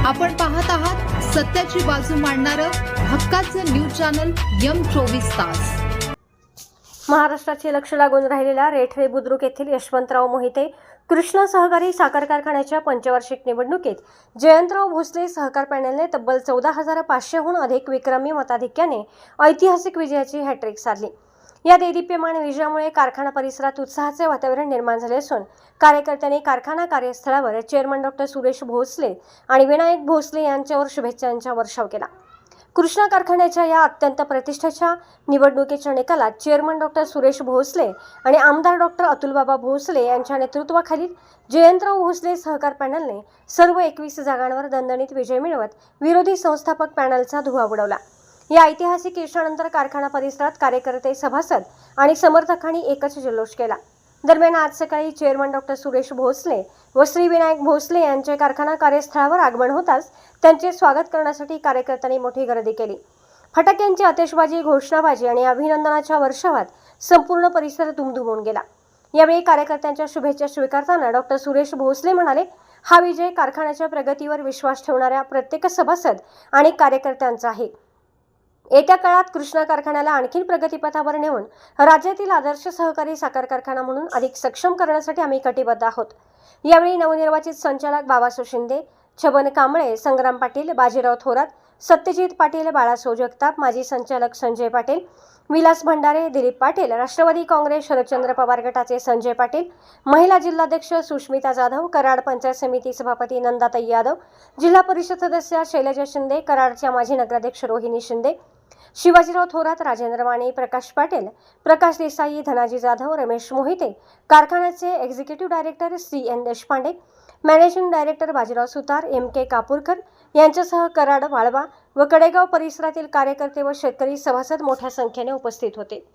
आपण पाहत आहात सत्याची बाजू मांडणारं हक्काचं न्यूज चॅनल M24 तास। महाराष्ट्राचे लक्ष लागून राहिलेल्या रेठरे बुद्रुक येथील यशवंतराव मोहिते कृष्णा सहकारी साखर कारखान्याच्या पंचवार्षिक निवडणुकीत जयंतराव भोसले सहकार पॅनलने तब्बल 14,500हून अधिक विक्रमी मताधिक्याने ऐतिहासिक विजयाची हॅट्रिक साधली। या देदीप्यमान विजयामुळे कारखाना परिसरात उत्साहाचे वातावरण निर्माण झाले असून कार्यकर्त्यांनी कारखाना कार्यस्थळावर चेअरमन डॉ. सुरेश भोसले आणि विनायक भोसले यांच्यावर शुभेच्छांचा वर्षाव केला। कृष्णा कारखान्याच्या या अत्यंत प्रतिष्ठेच्या निवडणुकीच्या निकालात चेअरमन डॉ. सुरेश भोसले आणि आमदार डॉ. अतुलबाबा भोसले यांच्या नेतृत्वाखालील जयंतराव भोसले सहकार पॅनलने सर्व 21 जागांवर दणदणीत विजय मिळवत विरोधी संस्थापक पॅनलचा धुव्वा उडवला। या ऐतिहासिक यशानंतर कारखाना परिसरात कार्यकर्ते, सभासद आणि समर्थकांनी एकच जल्लोष केला। दरम्यान आज सकाळी चेअरमन डॉ. सुरेश भोसले व श्री विनायक भोसले यांचे कारखाना कार्यस्थळावर आगमन होताच त्यांचे स्वागत करण्यासाठी कार्यकर्त्यांनी मोठी गर्दी केली। फटाक्यांची आतिषबाजी, घोषणाबाजी आणि अभिनंदनाच्या वर्षावात संपूर्ण परिसर दुमदुमून गेला। यावेळी कार्यकर्त्यांच्या शुभेच्छा स्वीकारताना डॉ. सुरेश भोसले म्हणाले, हा विजय कारखान्याच्या प्रगतीवर विश्वास ठेवणाऱ्या प्रत्येक सभासद आणि कार्यकर्त्यांचा आहे। येत्या काळात कृष्णा कारखान्याला आणखी प्रगतीपथावर नेऊन राज्यातील आदर्श सहकारी साखर कारखाना म्हणून अधिक सक्षम करण्यासाठी आम्ही कटिबद्ध आहोत। यावेळी नवनिर्वाचित संचालक बाबासो शिंदे, छबन कांबळे, संग्राम पाटील, बाजीराव थोरात, सत्यजित पाटील, बाळासाहेब जगताप, माजी संचालक संजय पाटील, विलास भंडारे, दिलीप पाटील, राष्ट्रवादी काँग्रेस शरदचंद्र पवार गटाचे संजय पाटील, महिला जिल्हाध्यक्ष सुष्मिता जाधव, कराड पंचायत समिती सभापती नंदाताई यादव, जिल्हा परिषद सदस्य शैलजा शिंदे, कराडच्या माजी नगराध्यक्ष रोहिणी शिंदे, शिवाजीराव थोरात, राजेंद्र माने, प्रकाश पाटील, प्रकाश देसाई, धनाजी जाधव, रमेश मोहिते, कारखान्याचे executive director CN Deshpande, managing director Bajirao Sutar, MK Kapurkar यांच्यासह कराड, वाळवा व कडेगाव परिसरातील कार्यकर्ते व शेतकरी सभासद मोठ्या संख्येने उपस्थित होते।